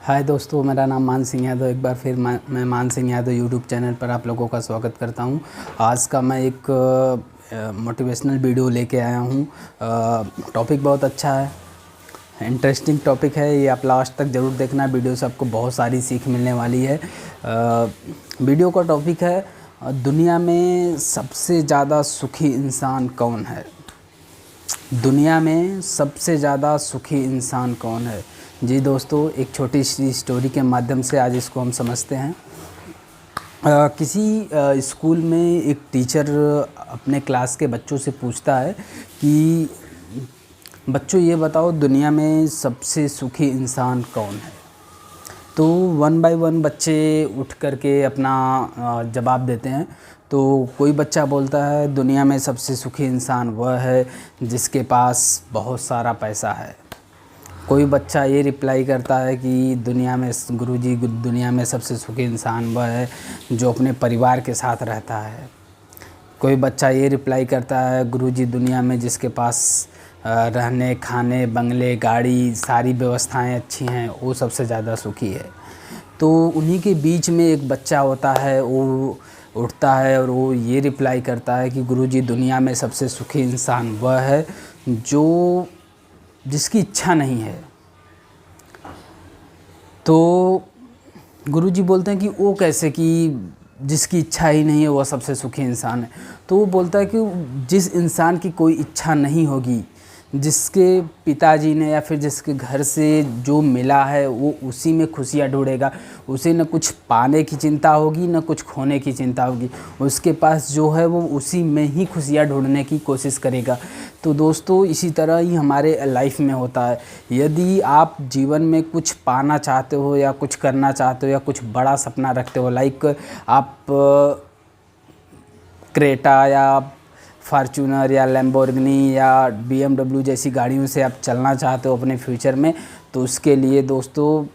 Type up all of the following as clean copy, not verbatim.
हाय दोस्तों, मेरा नाम मान सिंह यादव। एक बार फिर मैं मान सिंह यादव यूट्यूब चैनल पर आप लोगों का स्वागत करता हूं। आज का मैं एक मोटिवेशनल वीडियो लेके आया हूं। टॉपिक बहुत अच्छा है, इंटरेस्टिंग टॉपिक है। ये आप लास्ट तक ज़रूर देखना। वीडियो से आपको बहुत सारी सीख मिलने वाली है। वीडियो का टॉपिक है, दुनिया में सबसे ज़्यादा सुखी इंसान कौन है। दुनिया में सबसे ज़्यादा सुखी इंसान कौन है। जी दोस्तों, एक छोटी सी स्टोरी के माध्यम से आज इसको हम समझते हैं। किसी स्कूल में एक टीचर अपने क्लास के बच्चों से पूछता है कि बच्चों ये बताओ, दुनिया में सबसे सुखी इंसान कौन है। तो वन बाय वन बच्चे उठ करके अपना जवाब देते हैं। तो कोई बच्चा बोलता है, दुनिया में सबसे सुखी इंसान वह है जिसके पास बहुत सारा पैसा है। कोई बच्चा ये रिप्लाई करता है कि गुरुजी दुनिया में सबसे सुखी इंसान वह है जो अपने परिवार के साथ रहता है। कोई बच्चा ये रिप्लाई करता है, गुरुजी दुनिया में जिसके पास रहने, खाने, बंगले, गाड़ी, सारी व्यवस्थाएं अच्छी हैं, वो सबसे ज़्यादा सुखी है। तो उन्हीं के बीच में एक बच्चा होता है, वो उठता है और वो ये रिप्लाई करता है कि गुरुजी दुनिया में सबसे सुखी इंसान वह है जो जिसकी इच्छा नहीं है। तो गुरुजी बोलते हैं कि वो कैसे, कि जिसकी इच्छा ही नहीं है वह सबसे सुखी इंसान है। तो वो बोलता है कि जिस इंसान की कोई इच्छा नहीं होगी, जिसके पिताजी ने या फिर जिसके घर से जो मिला है वो उसी में खुशियाँ ढूंढेगा। उसे न कुछ पाने की चिंता होगी, न कुछ खोने की चिंता होगी। उसके पास जो है वो उसी में ही खुशियाँ ढूंढने की कोशिश करेगा। तो दोस्तों, इसी तरह ही हमारे लाइफ में होता है। यदि आप जीवन में कुछ पाना चाहते हो या कुछ करना चाहते हो या कुछ बड़ा सपना रखते हो, लाइक आप क्रेटा या फार्चूनर या लैम्बोर्गिनी या BMW जैसी गाड़ियों से आप चलना चाहते हो अपने फ्यूचर में, तो उसके लिए दोस्तों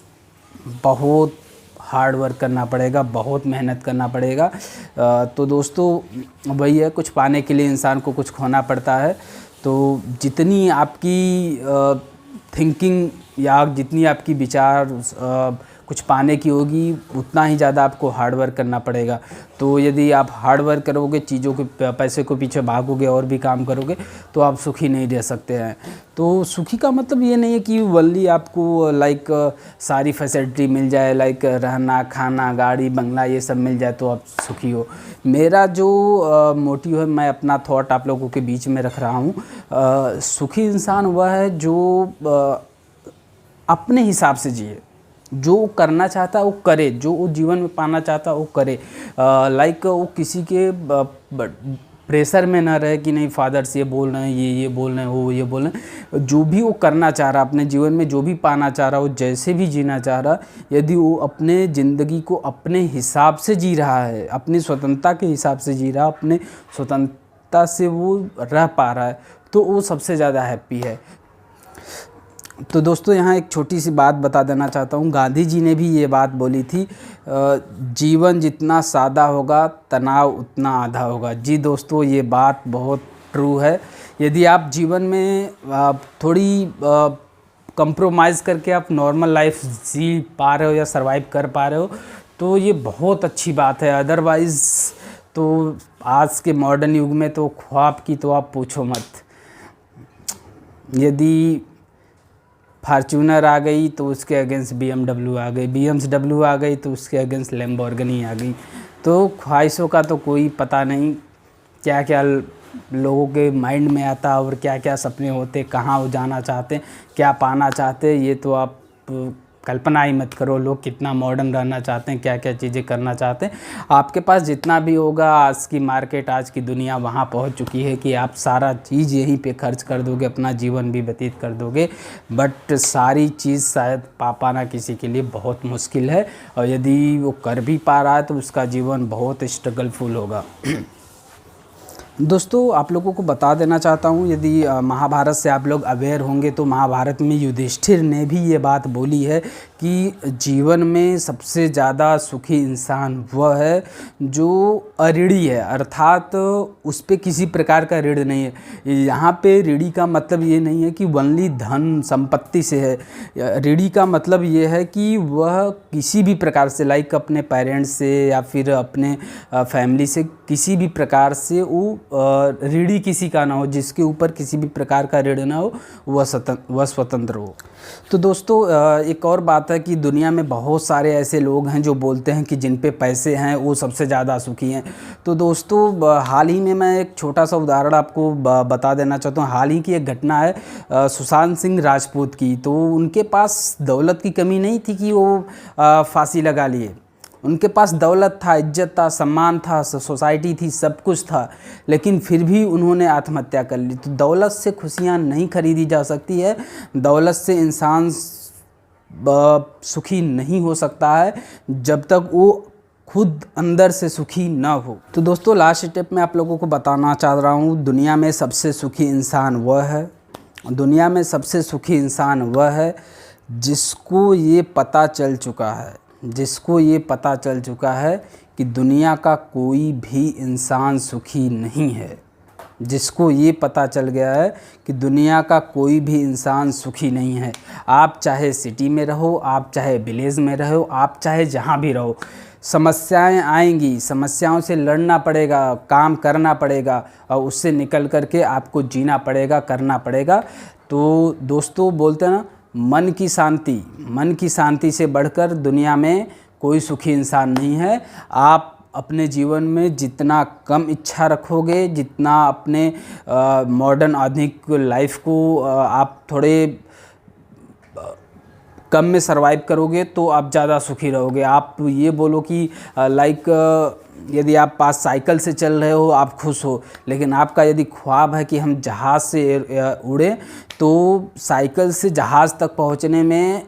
बहुत हार्ड वर्क करना पड़ेगा, बहुत मेहनत करना पड़ेगा। तो दोस्तों वही है, कुछ पाने के लिए इंसान को कुछ खोना पड़ता है। तो जितनी आपकी थिंकिंग या जितनी आपकी विचार कुछ पाने की होगी, उतना ही ज़्यादा आपको हार्ड वर्क करना पड़ेगा। तो यदि आप हार्ड वर्क करोगे, चीज़ों के पैसे को पीछे भागोगे और भी काम करोगे, तो आप सुखी नहीं रह सकते हैं। तो सुखी का मतलब ये नहीं है कि वनली आपको लाइक सारी फैसिलिटी मिल जाए, लाइक रहना, खाना, गाड़ी, बंगला, ये सब मिल जाए तो आप सुखी हो। मेरा जो मोटिव है, मैं अपना थॉट आप लोगों के बीच में रख रहा हूँ। सुखी इंसान वह है जो अपने हिसाब से जिए, जो करना चाहता है वो करे, जो वो जीवन में पाना चाहता है वो करे। लाइक वो किसी के प्रेशर में ना रहे कि नहीं फादर्स ये बोल रहे हैं, ये बोल रहे हैं, वो ये बोल रहे हैं। जो भी वो करना चाह रहा, अपने जीवन में जो भी पाना चाह रहा, वो जैसे भी जीना चाह रहा, यदि वो अपने ज़िंदगी को अपने हिसाब से जी रहा है, अपनी स्वतंत्रता के हिसाब से जी रहा, अपने स्वतंत्रता से वो रह पा रहा है, तो वो सबसे ज़्यादा हैप्पी है। तो दोस्तों, यहाँ एक छोटी सी बात बता देना चाहता हूँ। गांधी जी ने भी ये बात बोली थी, जीवन जितना सादा होगा तनाव उतना आधा होगा। जी दोस्तों, ये बात बहुत ट्रू है। यदि आप जीवन में थोड़ी कंप्रोमाइज़ करके आप नॉर्मल लाइफ जी पा रहे हो या सरवाइव कर पा रहे हो, तो ये बहुत अच्छी बात है। अदरवाइज़ तो आज के मॉडर्न युग में तो ख्वाब की तो आप पूछो मत। यदि फार्चूनर आ गई तो उसके अगेंस्ट BMW आ गई, BMW आ गई तो उसके अगेंस्ट लैम्बोर्गिनी आ गई। तो ख्वाहिशों का तो कोई पता नहीं, क्या क्या लोगों के माइंड में आता और क्या क्या सपने होते, कहाँ वो जाना चाहते, क्या पाना चाहते, ये तो आप कल्पना ही मत करो। लोग कितना मॉडर्न रहना चाहते हैं, क्या क्या चीज़ें करना चाहते हैं। आपके पास जितना भी होगा, आज की मार्केट, आज की दुनिया वहाँ पहुँच चुकी है कि आप सारा चीज़ यहीं पे खर्च कर दोगे, अपना जीवन भी व्यतीत कर दोगे। बट सारी चीज़ शायद पाना किसी के लिए बहुत मुश्किल है, और यदि वो कर भी पा रहा है तो उसका जीवन बहुत स्ट्रगलफुल होगा। दोस्तों आप लोगों को बता देना चाहता हूँ, यदि महाभारत से आप लोग अवेयर होंगे तो महाभारत में युधिष्ठिर ने भी ये बात बोली है कि जीवन में सबसे ज़्यादा सुखी इंसान वह है जो अऋणी है, अर्थात उस पे किसी प्रकार का ऋण नहीं है। यहाँ पे ऋणी का मतलब ये नहीं है कि वनली धन संपत्ति से है। ऋणी का मतलब ये है कि वह किसी भी प्रकार से, लाइक अपने पेरेंट्स से या फिर अपने फैमिली से, किसी भी प्रकार से वो ऋणी किसी का ना हो, जिसके ऊपर किसी भी प्रकार का ऋण ना हो, वह स्वतंत्र हो। तो दोस्तों एक और बात है कि दुनिया में बहुत सारे ऐसे लोग हैं जो बोलते हैं कि जिन पे पैसे हैं वो सबसे ज़्यादा सुखी हैं। तो दोस्तों हाल ही में मैं एक छोटा सा उदाहरण आपको बता देना चाहता हूँ। हाल ही की एक घटना है सुशांत सिंह राजपूत की। तो उनके पास दौलत की कमी नहीं थी कि वो फांसी लगा लिए। उनके पास दौलत था, इज्जत था, सम्मान था, सोसाइटी थी, सब कुछ था, लेकिन फिर भी उन्होंने आत्महत्या कर ली। तो दौलत से खुशियाँ नहीं खरीदी जा सकती है, दौलत से इंसान सुखी नहीं हो सकता है जब तक वो खुद अंदर से सुखी ना हो। तो दोस्तों लास्ट स्टेप में आप लोगों को बताना चाह रहा हूँ, दुनिया में सबसे सुखी इंसान वह है, दुनिया में सबसे सुखी इंसान वह है जिसको ये पता चल चुका है, जिसको ये पता चल चुका है कि दुनिया का कोई भी इंसान सुखी नहीं है, जिसको ये पता चल गया है कि दुनिया का कोई भी इंसान सुखी नहीं है। आप चाहे सिटी में रहो, आप चाहे विलेज में रहो, आप चाहे जहाँ भी रहो, समस्याएं आएंगी, समस्याओं से लड़ना पड़ेगा, काम करना पड़ेगा और उससे निकल कर के आपको जीना पड़ेगा, करना पड़ेगा। तो दोस्तों बोलते हैं ना, मन की शांति से बढ़कर दुनिया में कोई सुखी इंसान नहीं है। आप अपने जीवन में जितना कम इच्छा रखोगे, जितना अपने मॉडर्न आधुनिक लाइफ को आप थोड़े कम में सरवाइव करोगे तो आप ज़्यादा सुखी रहोगे। आप ये बोलो कि लाइक यदि आप पास साइकिल से चल रहे हो आप खुश हो, लेकिन आपका यदि ख्वाब है कि हम जहाज़ से उड़ें, तो साइकिल से जहाज़ तक पहुंचने में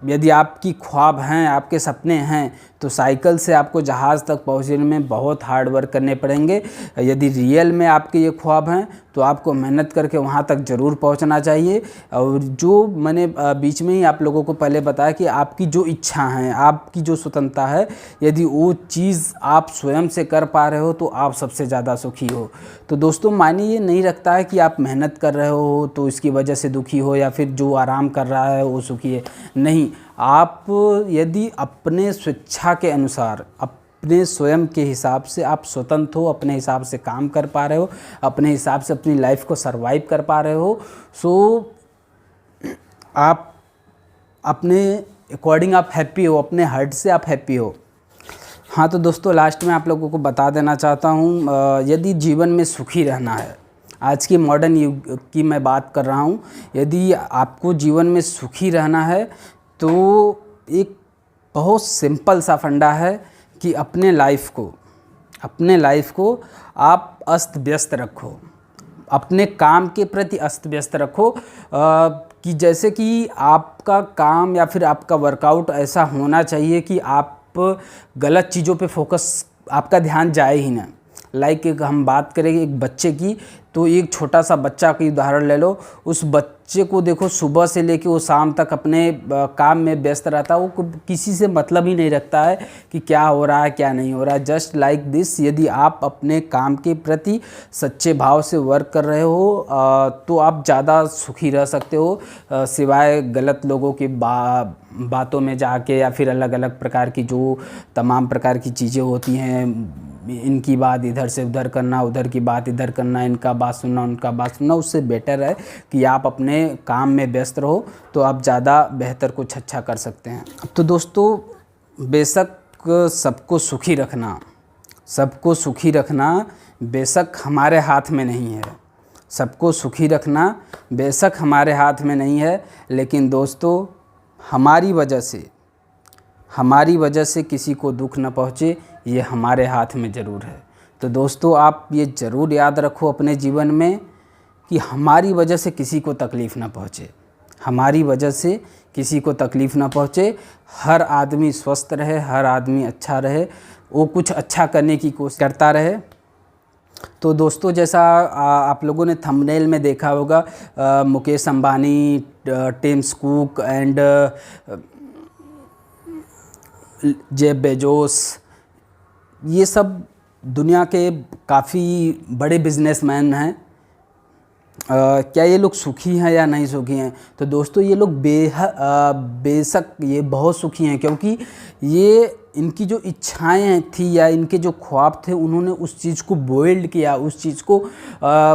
यदि आपकी ख्वाब हैं, आपके सपने हैं, तो साइकिल से आपको जहाज़ तक पहुंचने में बहुत हार्ड वर्क करने पड़ेंगे। यदि रियल में आपके ये ख्वाब हैं तो आपको मेहनत करके वहाँ तक ज़रूर पहुँचना चाहिए। और जो मैंने बीच में ही आप लोगों को पहले बताया कि आपकी जो इच्छा हैं, आपकी जो स्वतंत्रता है, यदि वो चीज़ आप स्वयं से कर पा रहे हो तो आप सबसे ज़्यादा सुखी हो। तो दोस्तों मायने ये नहीं रखता है कि आप मेहनत कर रहे हो तो इसकी वजह से दुखी हो, या फिर जो आराम कर रहा है वो सुखी है। नहीं, आप यदि अपने स्वेच्छा के अनुसार, अपने स्वयं के हिसाब से आप स्वतंत्र हो, अपने हिसाब से काम कर पा रहे हो, अपने हिसाब से अपनी लाइफ को सरवाइव कर पा रहे हो, सो आप अपने अकॉर्डिंग आप हैप्पी हो, अपने हार्ट से आप हैप्पी हो। हाँ तो दोस्तों लास्ट में आप लोगों को बता देना चाहता हूँ, यदि जीवन में सुखी रहना है, आज के मॉडर्न युग की मैं बात कर रहा हूँ, यदि आपको जीवन में सुखी रहना है तो एक बहुत सिंपल सा फंडा है कि अपने लाइफ को आप अस्त व्यस्त रखो, अपने काम के प्रति अस्त व्यस्त रखो, कि जैसे कि आपका काम या फिर आपका वर्कआउट ऐसा होना चाहिए कि आप गलत चीज़ों पे फोकस, आपका ध्यान जाए ही ना। लाइक एक हम बात करेंगे एक बच्चे की, तो एक छोटा सा बच्चा का उदाहरण ले लो। उस बच्चे को देखो, सुबह से लेके वो शाम तक अपने काम में व्यस्त रहता है, वो किसी से मतलब ही नहीं रखता है कि क्या हो रहा है क्या नहीं हो रहा है। जस्ट लाइक दिस, यदि आप अपने काम के प्रति सच्चे भाव से वर्क कर रहे हो तो आप ज़्यादा सुखी रह सकते हो, सिवाय गलत लोगों की बातों में जाके, या फिर अलग अलग प्रकार की जो तमाम प्रकार की चीज़ें होती हैं, इनकी बात इधर से उधर करना, उधर की बात इधर करना, इनका बात सुनना, उनका बात सुनना। उससे बेटर है कि आप अपने काम में व्यस्त रहो, तो आप ज़्यादा बेहतर कुछ अच्छा कर सकते हैं। तो दोस्तों बेशक सबको सुखी रखना बेशक हमारे हाथ में नहीं है, सबको सुखी रखना बेशक हमारे हाथ में नहीं है, लेकिन दोस्तों हमारी वजह से किसी को दुख न पहुँचे, ये हमारे हाथ में ज़रूर है। तो दोस्तों आप ये ज़रूर याद रखो अपने जीवन में कि हमारी वजह से किसी को तकलीफ़ ना पहुँचे, हमारी वजह से किसी को तकलीफ़ ना पहुँचे। हर आदमी स्वस्थ रहे, हर आदमी अच्छा रहे, वो कुछ अच्छा करने की कोशिश करता रहे। तो दोस्तों जैसा आप लोगों ने थंबनेल में देखा होगा, Mukesh Ambani, Tim Cook and Jeff Bezos, ये सब दुनिया के काफ़ी बड़े बिजनेसमैन हैं। क्या ये लोग सुखी हैं या नहीं सुखी हैं? तो दोस्तों ये लोग बेशक ये बहुत सुखी हैं, क्योंकि ये इनकी जो इच्छाएं थी या इनके जो ख्वाब थे, उन्होंने उस चीज़ को बिल्ड किया, उस चीज़ को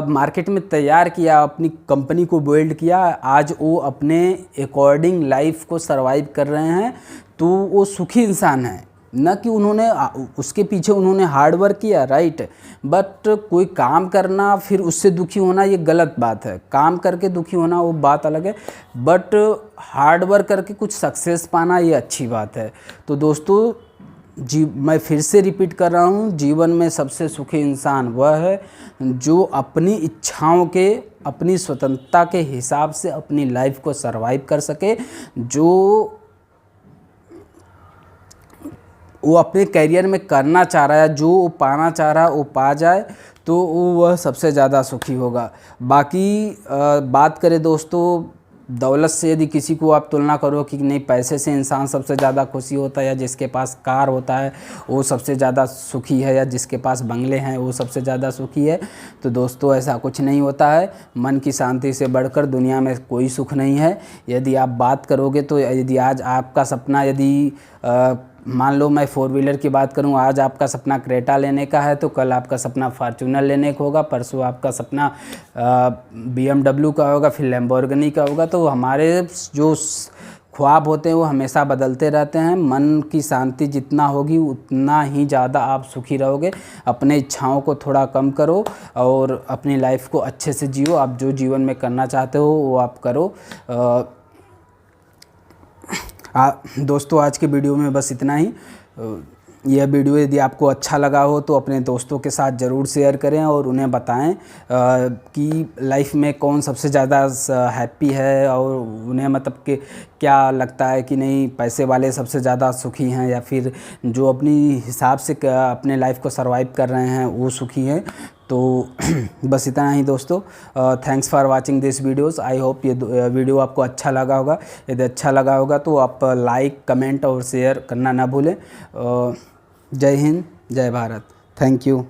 मार्केट में तैयार किया, अपनी कंपनी को बिल्ड किया। आज वो अपने अकॉर्डिंग लाइफ को सरवाइव कर रहे हैं, तो वो सुखी इंसान हैं। न कि उन्होंने उसके पीछे उन्होंने हार्ड वर्क किया, राइट, बट कोई काम करना फिर उससे दुखी होना ये गलत बात है। काम करके दुखी होना वो बात अलग है, बट हार्ड वर्क करके कुछ सक्सेस पाना ये अच्छी बात है। तो दोस्तों मैं फिर से रिपीट कर रहा हूँ, जीवन में सबसे सुखी इंसान वह है जो अपनी इच्छाओं के, अपनी स्वतंत्रता के हिसाब से अपनी लाइफ को सरवाइव कर सके, जो वो अपने करियर में करना चाह रहा है, जो वो पाना चाह रहा है वो पा जाए, तो वह सबसे ज़्यादा सुखी होगा। बाकी बात करें दोस्तों दौलत से, यदि किसी को आप तुलना करो कि नहीं पैसे से इंसान सबसे ज़्यादा खुशी होता है, या जिसके पास कार होता है वो सबसे ज़्यादा सुखी है, या जिसके पास बंगले हैं वो सबसे ज़्यादा सुखी है, तो दोस्तों ऐसा कुछ नहीं होता है। मन की शांति से बढ़कर दुनिया में कोई सुख नहीं है। यदि आप बात करोगे तो यदि आज आपका सपना, यदि मान लो मैं 4 व्हीलर की बात करूं, आज आपका सपना क्रेटा लेने का है, तो कल आपका सपना फॉर्च्यूनर लेने का होगा, परसों आपका सपना BMW का होगा, फिर लैम्बोर्गिनी का होगा। तो हमारे जो ख्वाब होते हैं वो हमेशा बदलते रहते हैं। मन की शांति जितना होगी उतना ही ज़्यादा आप सुखी रहोगे। अपने इच्छाओं को थोड़ा कम करो और अपनी लाइफ को अच्छे से जियो। आप जो जीवन में करना चाहते हो वो आप करो। दोस्तों आज के वीडियो में बस इतना ही। यह वीडियो यदि आपको अच्छा लगा हो तो अपने दोस्तों के साथ ज़रूर शेयर करें और उन्हें बताएं कि लाइफ में कौन सबसे ज़्यादा हैप्पी है, और उन्हें मतलब कि क्या लगता है कि नहीं पैसे वाले सबसे ज़्यादा सुखी हैं या फिर जो अपनी हिसाब से अपने लाइफ को सरवाइव कर रहे हैं वो सुखी हैं। तो बस इतना ही दोस्तों। Thanks for watching this videos. I hope ये वीडियो आपको अच्छा लगा होगा। यदि अच्छा लगा होगा तो आप लाइक, कमेंट और शेयर करना ना भूलें। जय हिंद, जय भारत। Thank you.